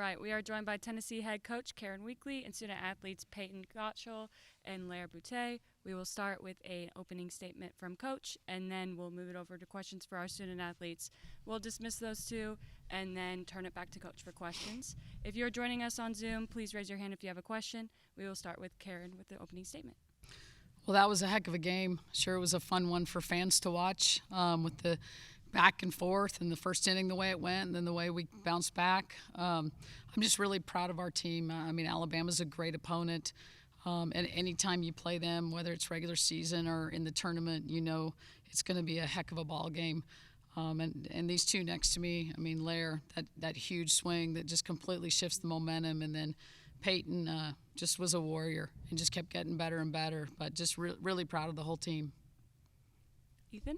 right, we are joined by Tennessee head coach Karen Weekly and student athletes Payton Gottshall and Lair Beautae. We will start with an opening statement from coach, and then we'll move it over to questions for our student athletes. We'll dismiss those two and then turn it back to coach for questions. If you're joining us on Zoom, please raise your hand if you have a question. We will start with Karen with the opening statement. Well, that was a heck of a game. Sure, it was a fun one for fans to watch with the back and forth and the first inning the way it went and then the way we bounced back. I'm just really proud of our team. I mean, Alabama's a great opponent. And anytime you play them, whether it's regular season or in the tournament, you know it's going to be a heck of a ball game. And these two next to me, I mean, Lair, that huge swing that just completely shifts the momentum, and then Payton just was a warrior and just kept getting better and better. But just really proud of the whole team. Ethan?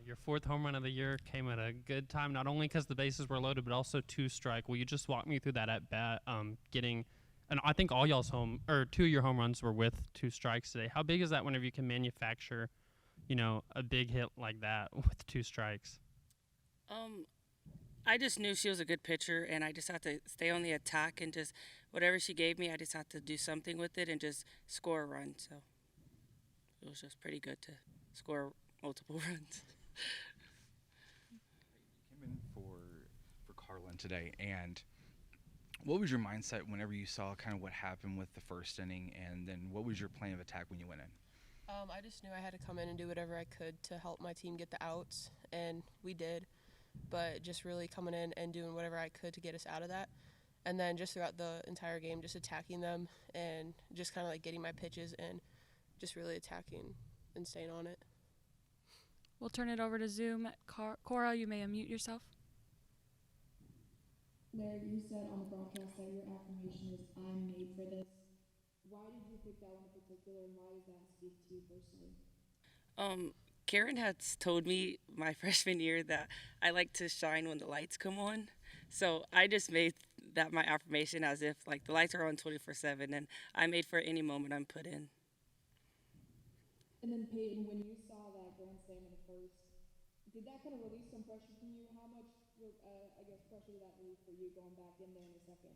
Your fourth home run of the year came at a good time, not only because the bases were loaded, but also two strike. Will you just walk me through that at bat, getting, and I think all y'all's two of your home runs were with two strikes today. How big is that whenever you can manufacture, a big hit like that with two strikes? I just knew she was a good pitcher, and I just had to stay on the attack and just whatever she gave me, I just had to do something with it and just score a run. So it was just pretty good to score multiple runs. You came in for Carlin today, and what was your mindset whenever you saw kind of what happened with the first inning, and then what was your plan of attack when you went in? I just knew I had to come in and do whatever I could to help my team get the outs, and we did. But just really coming in and doing whatever I could to get us out of that. And then just throughout the entire game, just attacking them and just kind of like getting my pitches and just really attacking and staying on it. We'll turn it over to Zoom. Cora, you may unmute yourself. Lair, you said on the broadcast that your affirmation is "I'm made for this." Why did you pick that one in particular, and why does that speak to you personally? Karen had told me my freshman year that I like to shine when the lights come on. So I just made that my affirmation as if like the lights are on 24/7, and I'm made for any moment I'm put in. And then Payton, when you saw that grand slam in the first, did that kind of release some pressure from you? How much, pressure did that relieve for you going back in there in the second?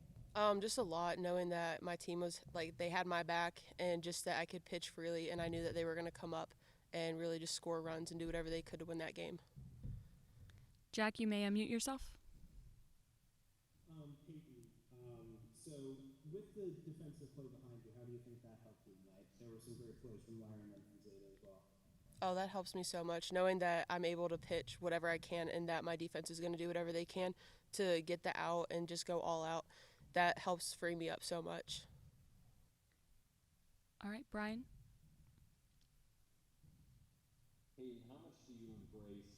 Just a lot, knowing that my team was like they had my back and just that I could pitch freely, and I knew that they were going to come up and really just score runs and do whatever they could to win that game. Jack, you may unmute yourself. Payton, so with the defensive play behind you, how do you think that helped you tonight? There were some great plays from Lair and from Zeta as well. Oh, that helps me so much, knowing that I'm able to pitch whatever I can and that my defense is going to do whatever they can to get the out and just go all out. That helps free me up so much. All right, Brian. Payton, how much do you embrace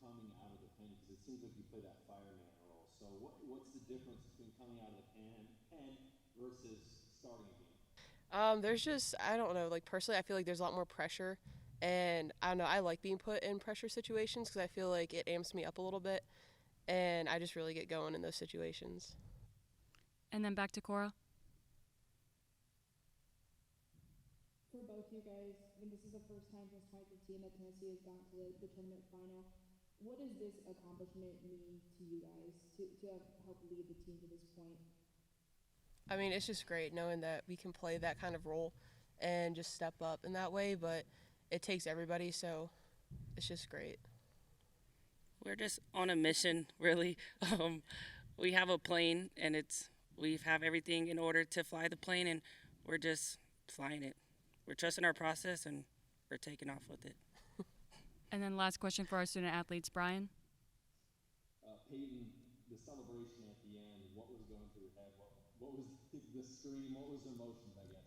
coming out of the pen? Because it seems like you play that fireman role. So what's the difference between coming out of the pen versus starting a game? There's just, I don't know, like personally I feel like there's a lot more pressure, and I don't know, I like being put in pressure situations because I feel like it amps me up a little bit, and I just really get going in those situations. And then back to Cora. For both you guys, I mean, this is the first time since 2015 that Tennessee has gone to the tournament final. What does this accomplishment mean to you guys to help lead the team to this point? I mean, it's just great knowing that we can play that kind of role and just step up in that way, but it takes everybody, so it's just great. We're just on a mission, really. We have a plane, and we have everything in order to fly the plane, and we're just flying it. We're trusting our process, and we're taking off with it. And then last question for our student athletes, Brian. Payton, the celebration at the end, what was going through your head? What was the scream? What was the emotions, I guess?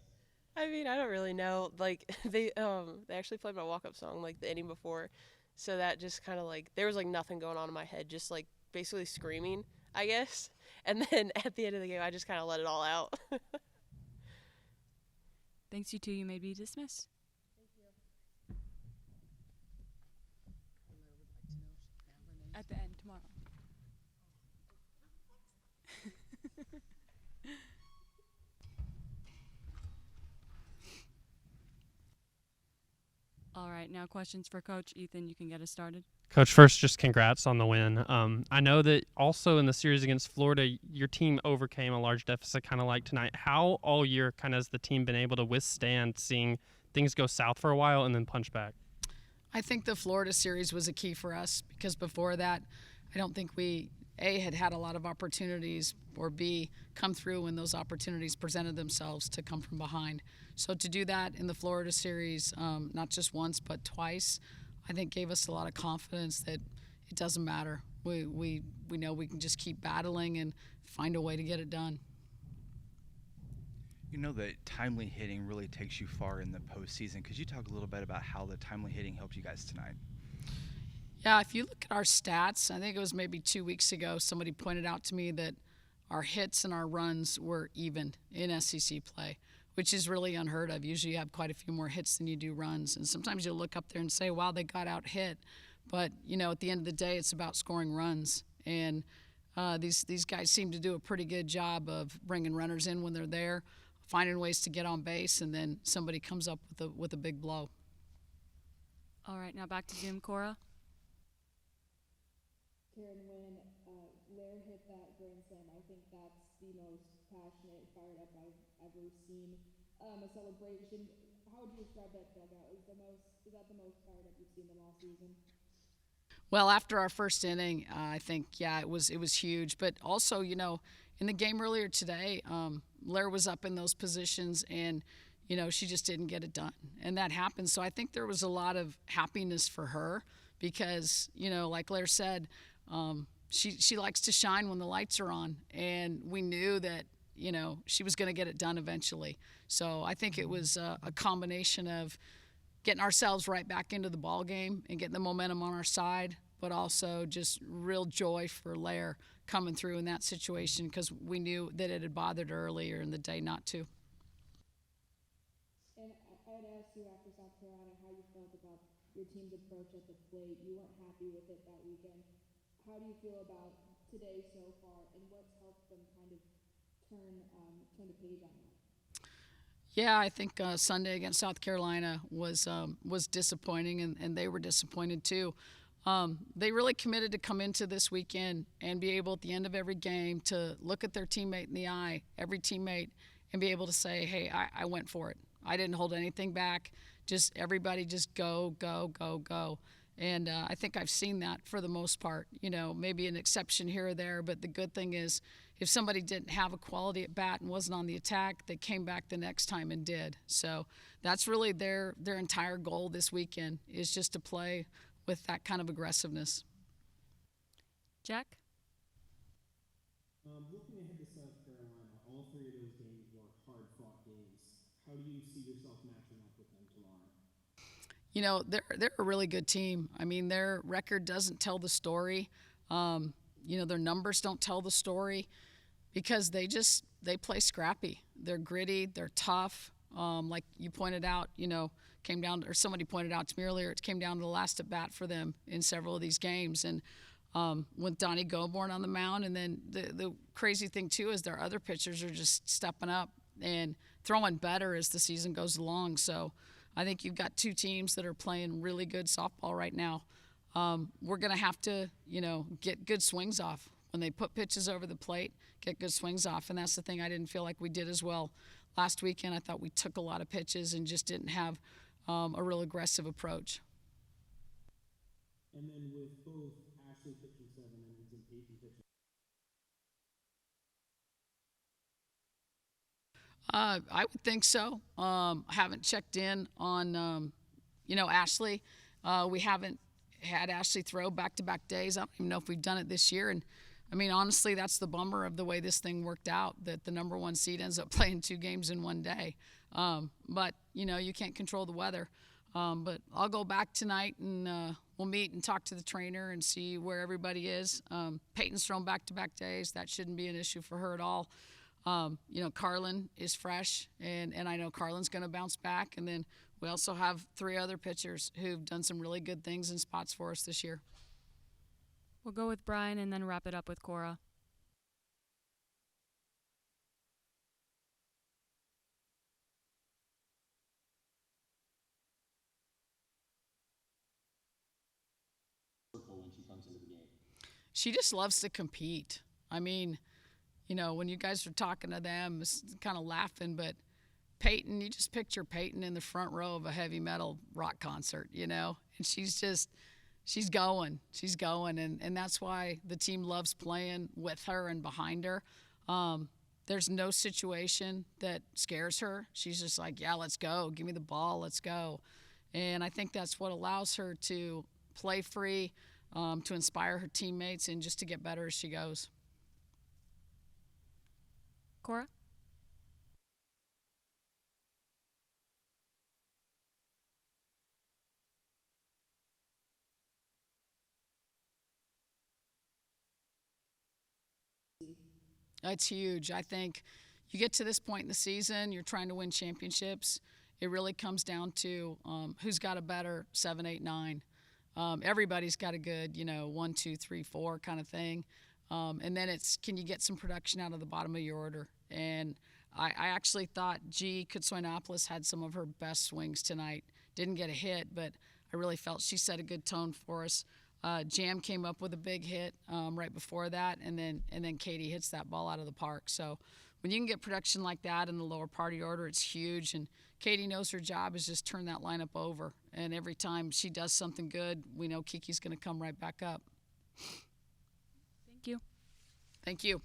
I mean, I don't really know. Like, they actually played my walk-up song, like, the inning before, so that just kind of, like, there was, like, nothing going on in my head, just, like, basically screaming, I guess. And then at the end of the game, I just kind of let it all out. Thanks, you two. You may be dismissed. At the end tomorrow. All right, now questions for Coach. Ethan, you can get us started. Coach, first, just congrats on the win. I know that also in the series against Florida, your team overcame a large deficit, kind of like tonight. How all year kind of has the team been able to withstand seeing things go south for a while and then punch back? I think the Florida series was a key for us because before that, I don't think we, A, had a lot of opportunities, or B, come through when those opportunities presented themselves to come from behind. So to do that in the Florida series, not just once but twice, I think gave us a lot of confidence that it doesn't matter. We know we can just keep battling and find a way to get it done. You know that timely hitting really takes you far in the postseason. Could you talk a little bit about how the timely hitting helped you guys tonight? Yeah, if you look at our stats, I think it was maybe 2 weeks ago, somebody pointed out to me that our hits and our runs were even in SEC play, which is really unheard of. Usually you have quite a few more hits than you do runs. And sometimes you'll look up there and say, wow, they got out hit. But, you know, at the end of the day, it's about scoring runs. And these guys seem to do a pretty good job of bringing runners in when they're there, finding ways to get on base, and then somebody comes up with a big blow. All right, now back to Zoom, Cora. Karen, when Lair hit that grand slam, I think that's the most passionate, fired up I've ever seen a celebration. How would you describe that dugout? Is that the most fired up you've seen them all season? Well, after our first inning, I think, yeah, it was huge. But also, you know, in the game earlier today, Lair was up in those positions and, you know, she just didn't get it done. And that happened. So I think there was a lot of happiness for her because, you know, like Lair said, she likes to shine when the lights are on. And we knew that, you know, she was going to get it done eventually. So I think it was a combination of getting ourselves right back into the ball game and getting the momentum on our side, but also just real joy for Lair coming through in that situation because we knew that it had bothered her earlier in the day not to. And I had asked you after South Carolina how you felt about your team's approach at the plate. You weren't happy with it that weekend. How do you feel about today so far, and what's helped them kind of turn the page on that? Yeah, I think Sunday against South Carolina was disappointing, and they were disappointed too. They really committed to come into this weekend and be able at the end of every game to look at their teammate in the eye, every teammate, and be able to say, hey, I went for it. I didn't hold anything back. Just everybody just go, go, go, go. And I think I've seen that for the most part. You know, maybe an exception here or there, but the good thing is if somebody didn't have a quality at bat and wasn't on the attack, they came back the next time and did. So that's really their entire goal this weekend is just to play with that kind of aggressiveness. Jack? Looking ahead to South Carolina, all three of those games were hard-fought games. How do you see yourself matching up with them tomorrow? You know, they're a really good team. I mean, their record doesn't tell the story. You know, their numbers don't tell the story because they play scrappy. They're gritty. They're tough. Like you pointed out, you know, somebody pointed out to me earlier, it came down to the last at bat for them in several of these games. And with Donnie Goborn on the mound, and then the crazy thing too is their other pitchers are just stepping up and throwing better as the season goes along. So I think you've got two teams that are playing really good softball right now. We're going to have to, you know, get good swings off. When they put pitches over the plate, get good swings off. And that's the thing I didn't feel like we did as well. Last weekend, I thought we took a lot of pitches and just didn't have a real aggressive approach. And then with both Ashley pitching 7 innings and Payton pitching. I would think so. I haven't checked in on, you know, Ashley. We haven't had Ashley throw back-to-back days. I don't even know if we've done it this year. And, I mean, honestly, that's the bummer of the way this thing worked out, that the number one seed ends up playing 2 games in one day. But, you know, you can't control the weather. But I'll go back tonight and we'll meet and talk to the trainer and see where everybody is. Peyton's thrown back-to-back days. That shouldn't be an issue for her at all. You know, Carlin is fresh, and I know Carlin's going to bounce back. And then we also have 3 other pitchers who've done some really good things in spots for us this year. We'll go with Brian and then wrap it up with Cora. she just loves to compete. I mean, you know, when you guys are talking to them, it's kind of laughing, but Payton, you just picture Payton in the front row of a heavy metal rock concert, you know, and she's going, and that's why the team loves playing with her and behind her. There's no situation that scares her. She's just like, yeah, let's go. Give me the ball. Let's go. And I think that's what allows her to play free, to inspire her teammates, and just to get better as she goes. Cora? It's huge. I think you get to this point in the season, you're trying to win championships. It really comes down to who's got a better 7, 8, 9. Everybody's got a good, 1, 2, 3, 4 kind of thing. And then it's, can you get some production out of the bottom of your order? And I actually thought G. Kutsoinopoulos had some of her best swings tonight. Didn't get a hit, but I really felt she set a good tone for us. Jam came up with a big hit right before that, and then Katie hits that ball out of the park. So when you can get production like that in the lower part of your order, it's huge. And Katie knows her job is just turn that lineup over. And every time she does something good, we know Kiki's going to come right back up. Thank you. Thank you.